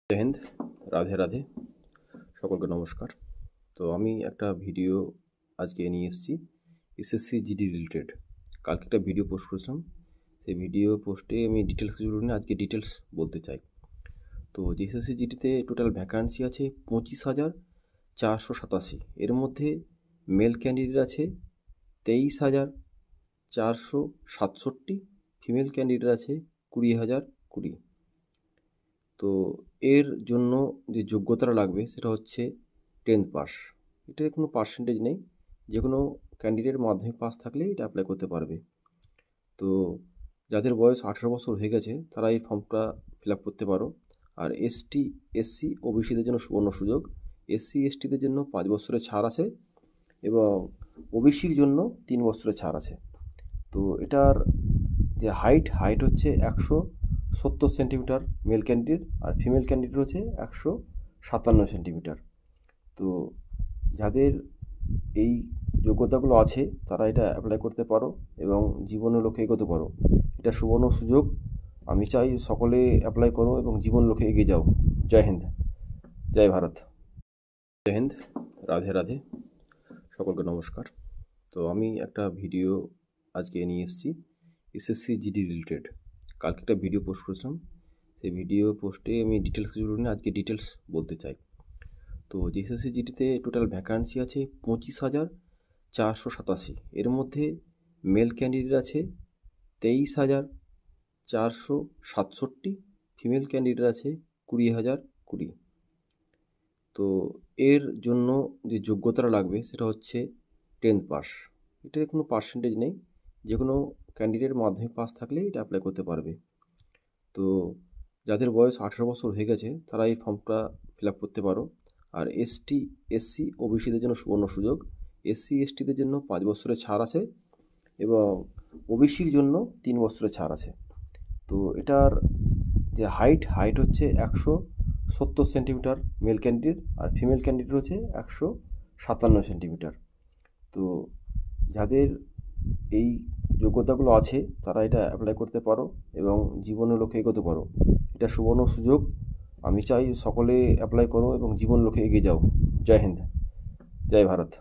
জয় হিন্দ, রাধে রাধে, সকলকে নমস্কার। তো আমি একটা ভিডিও আজকে নিয়ে এসেছি এসএসসি জিডি রিলেটেড। কালকে একটা ভিডিও পোস্ট করেছিলাম, সেই ভিডিও পোস্টে আমি ডিটেলস কিছু বলিনি, আজকে ডিটেলস বলতে চাই। তো এসএসসি জিডিতে টোটাল ভ্যাকান্সি আছে 25,487। এর মধ্যে মেল ক্যান্ডিডেট আছে 23,467, ফিমেল ক্যান্ডিডেট আছে 20,020। তো এর জন্য যে যোগ্যতাটা লাগবে সেটা হচ্ছে 10th পাস। এটার কোনো পার্সেন্টেজ নেই, যে কোনো ক্যান্ডিডেট মাধ্যমিক পাস থাকলেই এটা অ্যাপ্লাই করতে পারবে। তো যাদের বয়স 18 বছর হয়ে গেছে তারা এই ফর্মটা ফিল আপ করতে পারো। আর এসটি, এসসি, ওবিসিদের জন্য সুবর্ণ সুযোগ। এসসি এসটিদের জন্য 5 বছরের ছাড় আছে এবং ওবিসির জন্য 3 বছরের ছাড় আছে। তো এটার যে হাইট হচ্ছে 170 সেন্টিমিটার মেল ক্যান্ডিডেট, আর ফিমেল ক্যান্ডিডেট হচ্ছে 157 সেন্টিমিটার। তো যাদের এই যোগ্যতাগুলো আছে তারা এটা অ্যাপ্লাই করতে পারো এবং জীবনের লক্ষ্যে এগোতে পারো। এটা সুবর্ণ সুযোগ। আমি চাই সকলে অ্যাপ্লাই করো এবং জীবন লক্ষ্যে এগিয়ে যাও। জয় হিন্দ, জয় ভারত। জয় হিন্দ, রাধে রাধে, সকলকে নমস্কার। তো আমি একটা ভিডিও আজকে নিয়ে এসেছি এসএসসি জিডি রিলেটেড। কালকে একটা ভিডিও পোস্ট করেছিলাম, সেই ভিডিও পোস্টে আমি ডিটেলস কিছু বলিনি, আজকে ডিটেলস বলতে চাই। তো এসএসসি জিডিতে টোটাল ভ্যাকান্সি আছে 25,487। এর মধ্যে মেল ক্যান্ডিডেট আছে 23,467, ফিমেল ক্যান্ডিডেট আছে 20,020। তো এর জন্য যে যোগ্যতাটা লাগবে সেটা হচ্ছে 10th পাস। এটার কোনো পার্সেন্টেজ নেই, যে কোনো ক্যান্ডিডেট মাধ্যমিক পাস থাকলেই এটা অ্যাপ্লাই করতে পারবে। তো যাদের বয়স 18 বছর হয়ে গেছে তারা এই ফর্মটা ফিল আপ করতে পারো। আর এসটি, এসসি, ওবিসিদের জন্য সুবর্ণ সুযোগ। এসসি এসটিদের জন্য 5 বছরের ছাড় আছে এবং ওবিসির জন্য 3 বছরের ছাড় আছে। তো এটার যে হাইট হচ্ছে 170 সেন্টিমিটার মেল ক্যান্ডিডেট, আর ফিমেল ক্যান্ডিডেট হচ্ছে 157 সেন্টিমিটার। তো যাদের এই যোগ্যতাগুলো আছে তারা এটা অ্যাপ্লাই করতে পারো এবং জীবনের লক্ষ্যে এগোতে পারো। এটা সুবর্ণ সুযোগ। আমি চাই সকলে অ্যাপ্লাই করো এবং জীবন লক্ষ্যে এগিয়ে যাও। জয় হিন্দ, জয় ভারত।